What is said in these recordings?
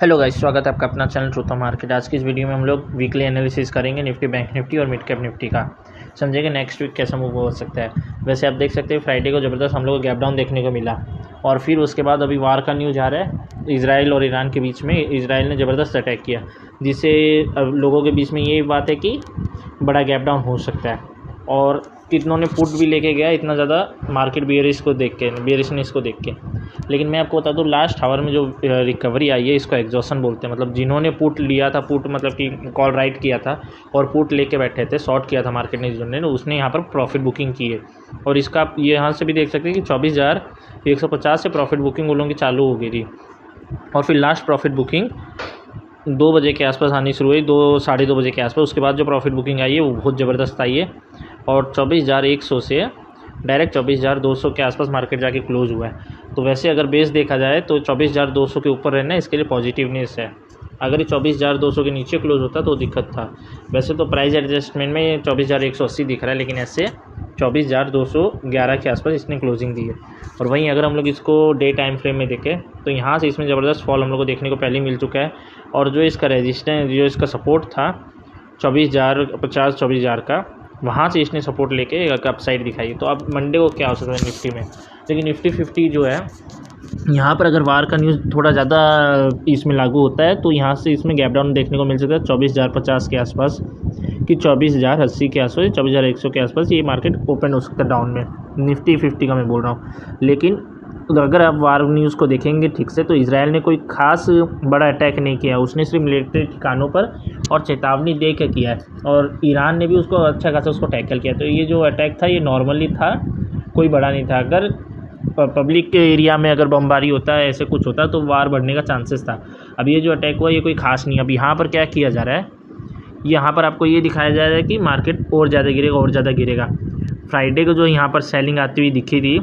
Hello guys, स्वागत है आपका अपना चैनल ट्रूथ ऑफ मार्केट। आज की इस वीडियो में हम लोग वीकली एनालिसिस करेंगे निफ्टी, बैंक निफ्टी और मिड कैप निफ्टी का। समझेंगे नेक्स्ट वीक कैसा मूव हो सकता है। वैसे आप देख सकते हैं फ्राइडे को ज़बरदस्त हम लोग को गैप डाउन देखने को मिला और फिर उसके बाद अभी वार का न्यूज़ आ रहा है इजराइल और ईरान के बीच में। इजराइल ने ज़बरदस्त अटैक किया जिससे लोगों के बीच में ये बात है कि बड़ा गैप डाउन हो सकता है और कितनों ने पुट भी लेके गया इतना ज़्यादा मार्केट बियरिशनेस को देख के। लेकिन मैं आपको बता दूं लास्ट आवर में जो रिकवरी आई है इसको एग्जॉशन बोलते हैं। मतलब जिन्होंने पुट लिया था, पुट मतलब कि कॉल राइट किया था और पुट लेके बैठे थे, शॉर्ट किया था मार्केट ने जिन्होंने, उसने यहाँ पर प्रॉफिट बुकिंग की है। और इसका आप ये यहाँ से भी देख सकते हैं कि 24,150 से प्रॉफिट बुकिंग उन लोगों की चालू हो गई थी और फिर लास्ट प्रॉफिट बुकिंग 2 बजे के आसपास आनी शुरू हुई, 2 साढ़े 2 बजे के आसपास। उसके बाद जो प्रॉफिट बुकिंग आई है वो बहुत ज़बरदस्त आई है और 24,100 से डायरेक्ट 24,200 के आसपास मार्केट जाके क्लोज हुआ है। तो वैसे अगर बेस देखा जाए तो 24,200 के ऊपर रहना इसके लिए पॉजिटिवनेस है। अगर ये 24,200 के नीचे क्लोज होता तो दिक्कत था। वैसे तो प्राइस एडजस्टमेंट में 24,180 दिख रहा है, लेकिन ऐसे 24,211 के आसपास इसने क्लोजिंग दी है। और वहीं अगर हम लोग इसको डे टाइम फ्रेम में देखें तो यहाँ से इसमें ज़बरदस्त फॉल हम लोग को देखने को पहले मिल चुका है। और जो इसका रेजिस्टेंस, जो इसका सपोर्ट था 24,050 का, वहाँ से इसने सपोर्ट लेके एक अपसाइड दिखाई। तो अब मंडे को क्या हो सकता है निफ्टी में, लेकिन निफ्टी 50 जो है यहाँ पर अगर वार का न्यूज़ थोड़ा ज़्यादा इसमें लागू होता है तो यहाँ से इसमें गैप डाउन देखने को मिल सकता है 24,050 के आसपास कि 24,080 के आसपास, 24,100 के आसपास ये मार्केट ओपन हो सकता है डाउन में। निफ्टी 50 का मैं बोल रहा हूँ। लेकिन अगर आप वार न्यूज़ को देखेंगे ठीक से तो इजराइल ने कोई खास बड़ा अटैक नहीं किया, उसने सिर्फ मिलिट्री ठिकानों पर और चेतावनी दे के किया है। और ईरान ने भी उसको अच्छा खासा उसको टैकल किया। तो ये जो अटैक था ये नॉर्मली था, कोई बड़ा नहीं था। अगर पब्लिक के एरिया में अगर बमबारी होता है, ऐसे कुछ होता तो वार बढ़ने का चांसेस था। अब ये जो अटैक हुआ ये कोई खास नहीं। अब यहाँ पर क्या किया जा रहा है, यहाँ पर आपको ये दिखाया जा रहा है कि मार्केट और ज़्यादा गिरेगा और ज़्यादा गिरेगा। फ्राइडे को जो यहाँ पर सेलिंग आती हुई दिखी थी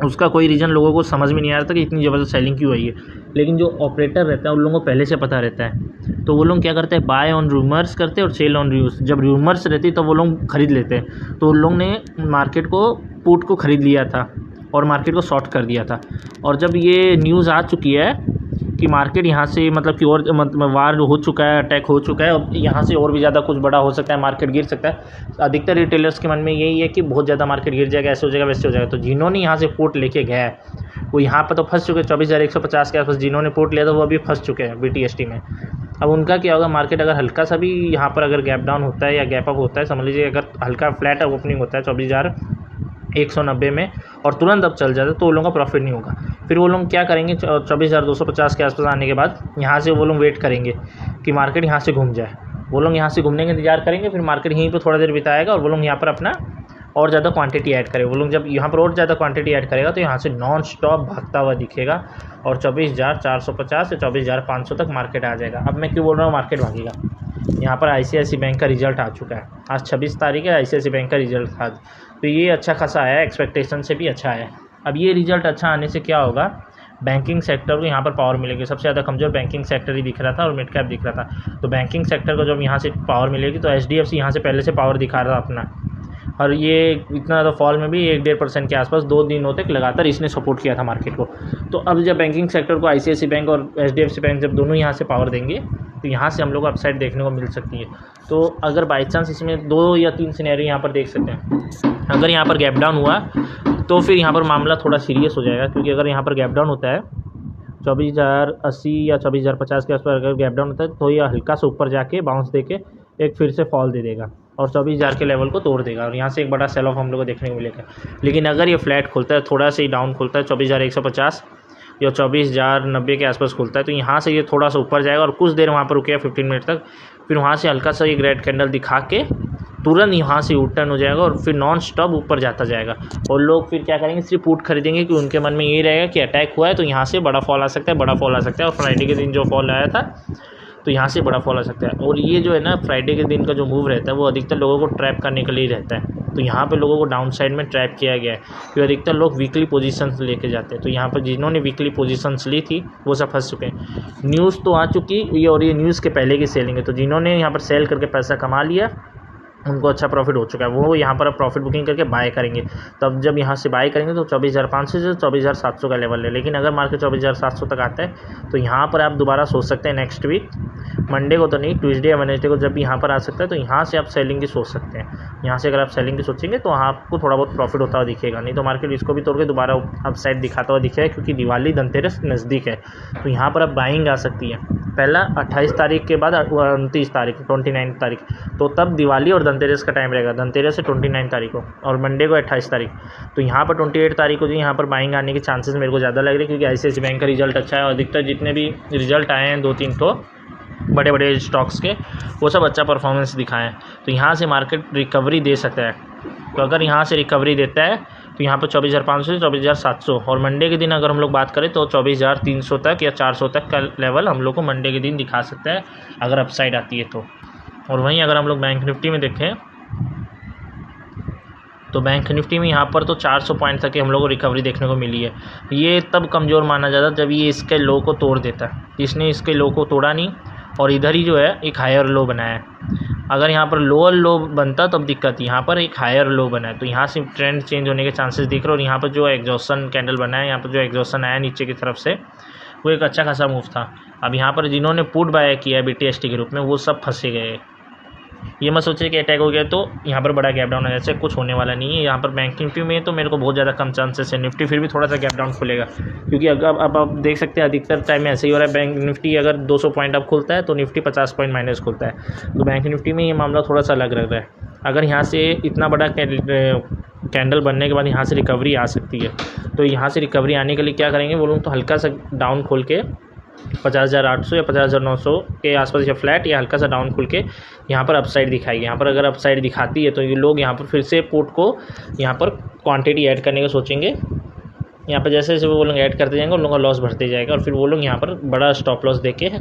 उसका कोई रीज़न लोगों को समझ में नहीं आ रहा था कि इतनी ज़बरदस्त सेलिंग क्यों आई है। लेकिन जो ऑपरेटर रहता है उन लोगों को पहले से पता रहता है, तो वो लोग क्या करते हैं, बाय ऑन रूमर्स करते हैं और सेल ऑन न्यूज़। जब रूमर्स रहती तो वो लोग खरीद लेते हैं, तो उन लोगों ने मार्केट को पुट को ख़रीद लिया था और मार्केट को शॉर्ट कर दिया था। और जब ये न्यूज़ आ चुकी है कि मार्केट यहाँ से मतलब कि और मतलब वार हो चुका है, अटैक हो चुका है, और यहाँ से और भी ज़्यादा कुछ बड़ा हो सकता है, मार्केट गिर सकता है, अधिकतर रिटेलर्स के मन में यही है कि बहुत ज़्यादा मार्केट गिर जाएगा, ऐसे हो जाएगा, वैसे हो जाएगा। तो जिन्होंने यहाँ से पोर्ट लेके गया है वो यहाँ पर तो फंस चुके हैं। 24,150 के आसपास जिन्होंने पोर्ट लिया था वो अभी फंस चुके हैं BTST में। अब उनका क्या होगा, मार्केट अगर हल्का सा भी यहाँ पर अगर गैप डाउन होता है या गैप अप होता है, समझ लीजिए अगर हल्का फ्लैट ओपनिंग होता है 24,190 में और तुरंत अब चल जाता है तो वो लोगों का प्रॉफिट नहीं होगा। फिर वो लोग क्या करेंगे, 24,250 के आसपास आने के बाद यहाँ से वो लोग वेट करेंगे कि मार्केट यहाँ से घूम जाए। वो लोग यहाँ से घूमने का इंतजार करेंगे, फिर मार्केट यहीं पर थोड़ा देर बिताएगा और वो लोग यहाँ पर अपना और ज़्यादा क्वांटिटी ऐड करेगा। वो लोग जब यहाँ पर और ज़्यादा क्वांटिटी ऐड करेगा तो यहाँ से नॉन स्टॉप भागता हुआ दिखेगा और 24,450 से 24,500 तक मार्केट आ जाएगा। अब मैं क्यों बोल रहा हूँ मार्केट भागेगा, यहाँ पर ICICI बैंक का रिजल्ट आ चुका है। आज 26 तारीख है, ICICI बैंक का रिजल्ट था तो ये अच्छा खासा आया, एक्सपेक्टेशन से भी अच्छा आया। अब ये रिजल्ट अच्छा आने से क्या होगा, बैंकिंग सेक्टर को यहाँ पर पावर मिलेगी। सबसे ज़्यादा कमज़ोर बैंकिंग सेक्टर ही दिख रहा था और मिड कैप दिख रहा था। तो बैंकिंग सेक्टर को जब यहाँ से पावर मिलेगी तो HDFC यहाँ से पहले से पावर दिखा रहा था अपना, और ये इतना ज़्यादा फॉल में भी 1-1.5% के आसपास 2 दिनों तक लगातार इसने सपोर्ट किया था मार्केट को। तो अब जब बैंकिंग सेक्टर को ICICI बैंक और HDFC बैंक जब दोनों यहाँ से पावर देंगे तो यहाँ से हम लोग को अपसाइड देखने को मिल सकती है। तो अगर बाई चांस इसमें 2 या 3 सिनेरियो यहाँ पर देख सकते हैं। अगर यहाँ पर गैप डाउन हुआ तो फिर यहाँ पर मामला थोड़ा सीरियस हो जाएगा, क्योंकि अगर यहाँ पर गैप डाउन होता है 24,080 या 24,050 के आसपास अगर गैप डाउन होता है तो ये हल्का सा ऊपर जाके बाउंस देके एक फिर से फॉल दे देगा और 24,000 के लेवल को तोड़ देगा और यहाँ से एक बड़ा सेल ऑफ हम लोग को देखने को मिलेगा। लेकिन अगर ये फ्लैट खुलता है, थोड़ा सा ही डाउन खुलता है, 24,150 या 24,090 के आसपास खुलता है, तो यहाँ से ये थोड़ा सा ऊपर जाएगा और कुछ देर वहाँ पर रुकेगा 15 मिनट तक। फिर वहाँ से हल्का सा एक रेड कैंडल दिखा के तुरंत यहाँ से U-टर्न हो जाएगा और फिर नॉन स्टॉप ऊपर जाता जाएगा। और लोग फिर क्या करेंगे, सिर्फ पुट खरीदेंगे कि उनके मन में ये रहेगा कि अटैक हुआ है तो यहाँ से बड़ा फॉल आ सकता है, बड़ा फॉल आ सकता है। और फ्राइडे के दिन जो फॉल आया था तो यहाँ से बड़ा फॉल आ सकता है। और ये जो है ना फ्राइडे के दिन का जो मूव रहता है वो अधिकतर लोगों को ट्रैप करने के लिए रहता है। तो यहाँ पे लोगों को डाउन साइड में ट्रैप किया गया है, क्योंकि अधिकतर लोग वीकली पोजीशंस लेके जाते हैं। तो यहाँ पर जिन्होंने वीकली पोजीशंस ली थी वो सब फंस चुके हैं। न्यूज़ तो आ चुकी ये, और ये न्यूज़ के पहले की सेलिंग है। तो जिन्होंने यहाँ पर सेल करके पैसा कमा लिया उनको अच्छा प्रॉफिट हो चुका है, वो यहाँ पर अब प्रॉफिट बुकिंग करके बाय करेंगे। तब जब यहाँ से बाय करेंगे तो 24,500 से 24,700 का लेवल है। लेकिन अगर मार्केट 24,700 तक आता है तो यहाँ पर आप दोबारा सोच सकते हैं नेक्स्ट वीक, मंडे को तो नहीं, ट्यूसडे या वेडनेसडे को जब यहाँ पर आ सकता है तो यहाँ से आप सेलिंग की सोच सकते हैं। यहाँ से अगर आप सेलिंग की सोचेंगे तो आपको थोड़ा बहुत प्रॉफिट होता हुआ दिखेगा, नहीं तो मार्केट इसको भी तोड़ के दोबारा अपसाइड दिखाता हुआ दिखेगा, क्योंकि दिवाली धनतेरस नज़दीक है। तो यहाँ पर अब बाइंग आ सकती है, पहला 28 तारीख के बाद 29 तारीख 29 तारीख, तो तब दिवाली और धनतेरस का टाइम रहेगा। धनतेरस से 29 तारीख को और मंडे को 28 तारीख। तो यहाँ पर 28 तारीख को जो यहाँ पर बाइंग आने के चांसेस मेरे को ज़्यादा लग रहे हैं, क्योंकि ICICI बैंक का रिजल्ट अच्छा है और अधिकतर जितने भी रिजल्ट आए हैं 2-3 तो बड़े बड़े स्टॉक्स के, वो सब अच्छा परफॉर्मेंस दिखाएं हैं। तो यहाँ से मार्केट रिकवरी दे सकता है। तो अगर यहाँ से रिकवरी देता है तो यहाँ पर 24,500 से 24,700, और मंडे के दिन अगर हम लोग बात करें तो 24,300 तक या 400 तक का लेवल हम लोग को मंडे के दिन दिखा सकता है अगर अपसाइड आती है तो। और वहीं अगर हम लोग बैंक निफ्टी में देखें तो बैंक निफ्टी में यहाँ पर तो 400 पॉइंट तक हम लोग को रिकवरी देखने को मिली है। ये तब कमज़ोर माना जाता है जब ये इसके लो को तोड़ देता है। इसने इसके लो को तोड़ा नहीं और इधर ही जो है एक हायर लो बनाया है। अगर यहाँ पर लोअर लो बनता तब दिक्कत थी, यहाँ पर एक हायर लो बना है, तो यहाँ से ट्रेंड चेंज होने के चांसेस दिख रहे। और यहाँ पर जो एग्जॉस्शन कैंडल बना है, यहाँ पर जो एग्जॉस्शन आया नीचे की तरफ से, वो एक अच्छा खासा मूव था। अब यहाँ पर जिन्होंने पुट बाय किया है BTST के रूप में, वो सब फंसे गए। ये मत सोचिए कि अटैक हो गया तो यहाँ पर बड़ा गैप डाउन है, ऐसे कुछ होने वाला नहीं है। यहाँ पर बैंक निफ्टी में तो मेरे को बहुत ज़्यादा कम चांसेस है, निफ्टी फिर भी थोड़ा सा गैप डाउन खुलेगा, क्योंकि अब आप देख सकते हैं अधिकतर टाइम में ऐसे ही हो रहा है। बैंक निफ्टी अगर 200 पॉइंट अब खुलता है तो निफ्टी 50 पॉइंट माइनस खुलता है। तो बैंक निफ्टी में ये मामला थोड़ा सा अलग लग रहा है। अगर यहाँ से इतना बड़ा कैंडल बनने के बाद यहाँ से रिकवरी आ सकती है, तो यहाँ से रिकवरी आने के लिए क्या करेंगे वो लोग, तो हल्का सा डाउन खोल के 50,800 या 50,900 के आसपास या फ्लैट या हल्का सा डाउन खुल के यहाँ पर अपसाइड दिखाएगी। यहाँ पर अगर अपसाइड दिखाती है तो ये लोग यहाँ पर फिर से पुट को यहाँ पर क्वांटिटी ऐड करने का सोचेंगे। यहाँ पर जैसे जैसे वो लोग ऐड करते जाएंगे उन लोगों का लॉस बढ़ते जाएगा, और फिर वो लोग यहाँ पर बड़ा स्टॉप लॉस देके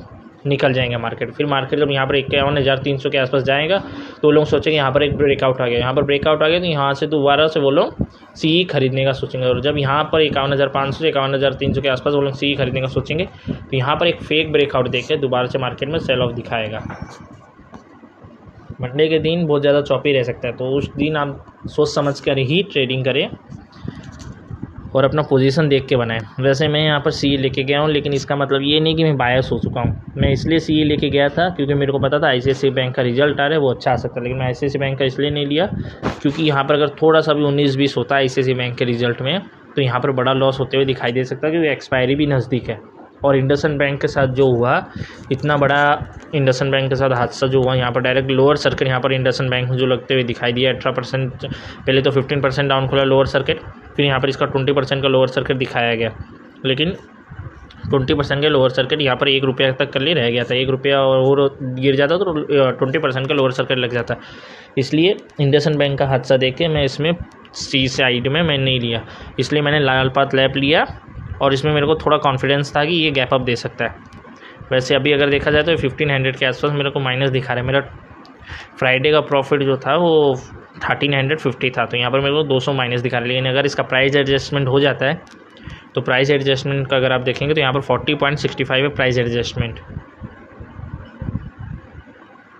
निकल जाएंगे मार्केट। फिर मार्केट जब यहाँ पर 51,300 के आसपास जाएगा तो वो लोग सोचेंगे यहाँ पर एक ब्रेकआउट आ गया, यहाँ पर ब्रेकआउट आ गया तो यहाँ से दोबारा से वो लोग CE खरीदने का सोचेंगे। और जब यहाँ पर 51,500 से 51,300 के आसपास वो लोग CE खरीदने का सोचेंगे तो यहाँ पर एक फेक ब्रेकआउट देकर दोबारा से मार्केट में सेल ऑफ दिखाएगा। मंडे के दिन बहुत ज़्यादा चौपी रह सकता है, तो उस दिन आप सोच समझ कर ही ट्रेडिंग करें और अपना पोजीशन देख के बनाएं। वैसे मैं यहाँ पर CE लेके गया हूँ, लेकिन इसका मतलब ये नहीं कि मैं बायस हो चुका हूँ। मैं इसलिए CE लेके गया था क्योंकि मेरे को पता था ICICI बैंक का रिजल्ट आ रहा है, वो अच्छा आ सकता है। लेकिन मैं ICICI बैंक का इसलिए नहीं लिया क्योंकि यहाँ पर अगर थोड़ा सा भी 19-20 होता है ICICI बैंक के रिजल्ट में तो यहाँ पर बड़ा लॉस होते हुए दिखाई दे सकता है, क्योंकि एक्सपायरी भी नज़दीक है। और इंडसइंड बैंक के साथ जो हुआ, इतना बड़ा इंडसइंड बैंक के साथ हादसा जो हुआ, यहाँ पर डायरेक्ट लोअर सर्किट यहाँ पर इंडसइंड बैंक में जो लगते हुए दिखाई दिया 18%, पहले तो 15% डाउन खुला लोअर सर्किट, फिर यहाँ पर इसका 20% का लोअर सर्किट दिखाया गया। लेकिन 20% के लोअर सर्किट यहाँ पर ₹1 तक कर लिए रह गया था। ₹1 और गिर जाता तो 20% का लोअर सर्किट लग जाता। इसलिए इंडसइंड बैंक का हादसा देख के मैं इसमें सी साइड में मैं नहीं लिया, इसलिए मैंने लालपात लैब लिया और इसमें मेरे को थोड़ा कॉन्फिडेंस था कि ये गैप अप दे सकता है। वैसे अभी अगर देखा जाए तो 1500 के आसपास मेरे को माइनस दिखा रहा है। मेरा फ्राइडे का प्रॉफिट जो था वो 1350 था, तो यहाँ पर मेरे को 200 माइनस दिखा रहा है। लेकिन अगर इसका प्राइस एडजस्टमेंट हो जाता है तो प्राइस एडजस्टमेंट का अगर आप देखेंगे तो यहाँ पर 40.65 है प्राइस एडजस्टमेंट।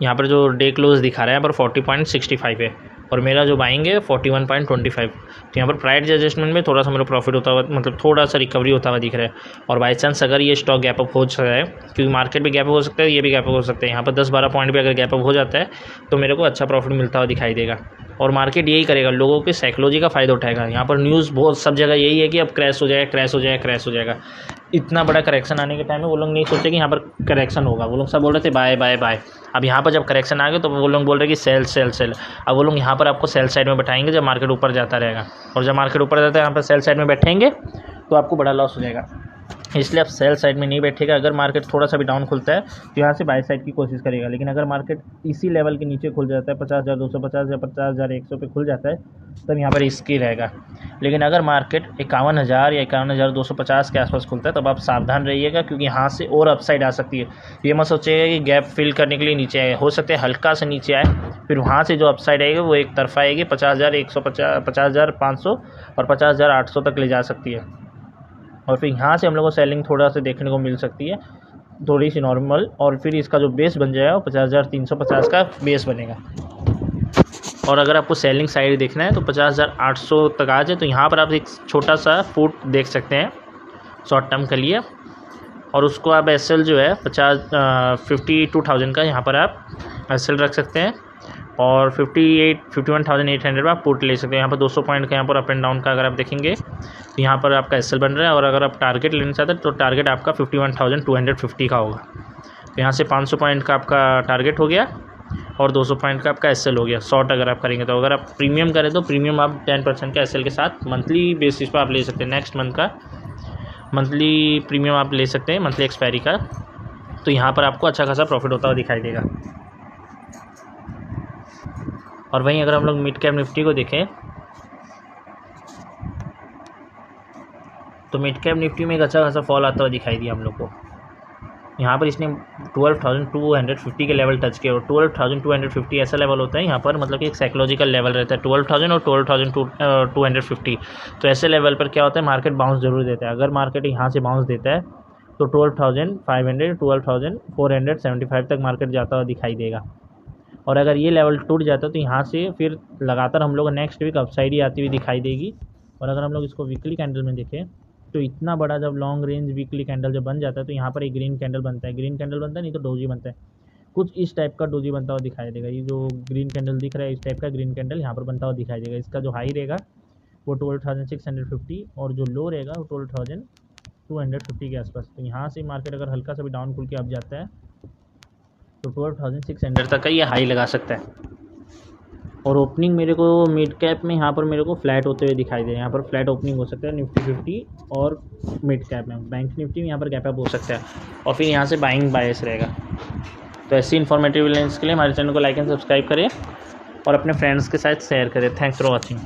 यहाँ पर जो डे क्लोज दिखा रहा है यहाँ पर 40.65 है और मेरा जो बाइंग है 41.25। तो यहाँ पर प्राइस एडजस्टमेंट में थोड़ा सा मेरा प्रॉफिट होता हुआ, मतलब थोड़ा सा रिकवरी होता हुआ दिख रहा है। और बाई चांस अगर ये स्टॉक गैप अप हो सकता है, क्योंकि मार्केट भी गैप अप हो सकता है, ये भी गैप अप हो सकता है, यहाँ पर 10-12 पॉइंट भी अगर गैप अप हो जाता है तो मेरे को अच्छा प्रॉफिट मिलता हुआ दिखाई देगा। और मार्केट यही करेगा, लोगों की साइकोलॉजी का फ़ायदा उठाएगा। यहाँ पर न्यूज़ बहुत सब जगह यही है कि अब क्रैश हो जाएगा, क्रैश हो जाएगा, क्रैश हो जाएगा। इतना बड़ा करेक्शन आने के टाइम में वो लोग नहीं सोचे कि यहाँ पर करेक्शन होगा, वो लोग सब बोल रहे थे बाय बाय बाय। अब यहाँ पर जब करेक्शन आ गया तो वो लोग बोल रहे कि सेल सेल सेल। अब वो लोग यहाँ पर आपको सेल साइड में बैठाएंगे जब मार्केट ऊपर जाता रहेगा, और जब मार्केट ऊपर जाता है यहाँ पर सेल साइड में बैठेंगे तो आपको बड़ा लॉस हो जाएगा। इसलिए आप सेल साइड में नहीं बैठेगा। अगर मार्केट थोड़ा सा भी डाउन खुलता है तो यहाँ से बाय साइड की कोशिश करेगा। लेकिन अगर मार्केट इसी लेवल के नीचे खुल जाता है 50,250 या 50,100 पे खुल जाता है तब यहाँ पर रिस्की रहेगा। लेकिन अगर मार्केट 51,000 या 51,250 के आसपास खुलता है तब आप सावधान रहिएगा, क्योंकि यहाँ से और अपसाइड आ सकती है। ये मत सोचिएगा कि गैप फिल करने के लिए नीचे आए, हो सकता है हल्का से नीचे आए, फिर वहाँ से जो अपसाइड आएगी वो एक तरफा आएगी, 50,150, 50,500 और 50,800 तक ले जा सकती है। और फिर यहाँ से हम लोग को सेलिंग थोड़ा सा देखने को मिल सकती है, थोड़ी सी नॉर्मल, और फिर इसका जो बेस बन जाएगा वो 50,350 का बेस बनेगा। और अगर आपको सेलिंग साइड देखना है तो 50,800 तक आ जाए तो यहाँ पर आप एक छोटा सा फुट देख सकते हैं शॉर्ट टर्म के लिए, और उसको आप एसएल जो है 52,000 का यहाँ पर आप एसएल रख सकते हैं, और 51,800 पर आप पुट ले सकते हैं। यहाँ पर 200 पॉइंट का यहाँ पर अप एंड डाउन का अगर आप देखेंगे तो यहाँ पर आपका एसएल बन रहा है, और अगर आप टारगेट लेना चाहते हैं तो टारगेट आपका 51,250 का होगा। तो यहाँ से 500 पॉइंट का आपका टारगेट हो गया और 200 पॉइंट का आपका एसएल हो गया। शॉर्ट अगर आप करेंगे तो अगर आप प्रीमियम करें तो प्रीमियम आप 10% का एसएल के साथ मंथली बेसिस पर आप ले सकते हैं। नेक्स्ट मंथ का मंथली प्रीमियम आप ले सकते हैं, मंथली एक्सपायरी का। तो यहाँ पर आपको अच्छा खासा प्रॉफिट होता हुआ दिखाई देगा। और वहीं अगर हम लोग मिड कैप निफ्टी को देखें तो मिड कैप निफ्टी में एक अच्छा खासा फॉल आता हुआ दिखाई दिया हम लोग को। यहाँ पर इसने 12,250 के लेवल टच किया, और 12,250 ऐसा लेवल होता है यहाँ पर, मतलब कि एक साइकोलॉजिकल लेवल रहता है 12,000 और 12,250। तो ऐसे लेवल पर क्या होता है, मार्केट बाउंस जरूर देता है। अगर मार्केट यहाँ से बाउंस देता है तो 12,500 12,475 तक मार्केट जाता हुआ दिखाई देगा। और अगर ये लेवल टूट जाता है तो यहाँ से फिर लगातार हम लोग नेक्स्ट वीक अपसाइड ही आती हुई दिखाई देगी। और अगर हम लोग इसको वीकली कैंडल में देखें तो इतना बड़ा जब लॉन्ग रेंज वीकली कैंडल जब बन जाता है तो यहाँ पर एक ग्रीन कैंडल बनता है, ग्रीन कैंडल बनता है, नहीं तो डोजी बनता है। कुछ इस टाइप का डोजी बनता हुआ दिखाई देगा। ये जो ग्रीन कैंडल दिख रहा है इस टाइप का ग्रीन कैंडल यहाँ पर बनता हुआ दिखाई देगा। इसका जो हाई रहेगा वो 12,650 और जो लो रहेगा वो 12,250 के आसपास। तो यहाँ से मार्केट अगर हल्का सा भी डाउन खुल के अब जाता है तो 12,600 तक का ये हाई लगा सकता है। और ओपनिंग मेरे को मिड कैप में यहाँ पर मेरे को फ्लैट होते हुए दिखाई दे, यहाँ पर फ्लैट ओपनिंग हो सकता है निफ्टी 50 और मिड कैप में। बैंक निफ्टी में यहाँ पर गैप अप हो सकता है और फिर यहाँ से बाइंग बायस रहेगा। तो ऐसी इन्फॉर्मेटिव लेंस के लिए हमारे चैनल को लाइक एंड सब्सक्राइब करें और अपने फ्रेंड्स के साथ शेयर करें। Thanks for watching.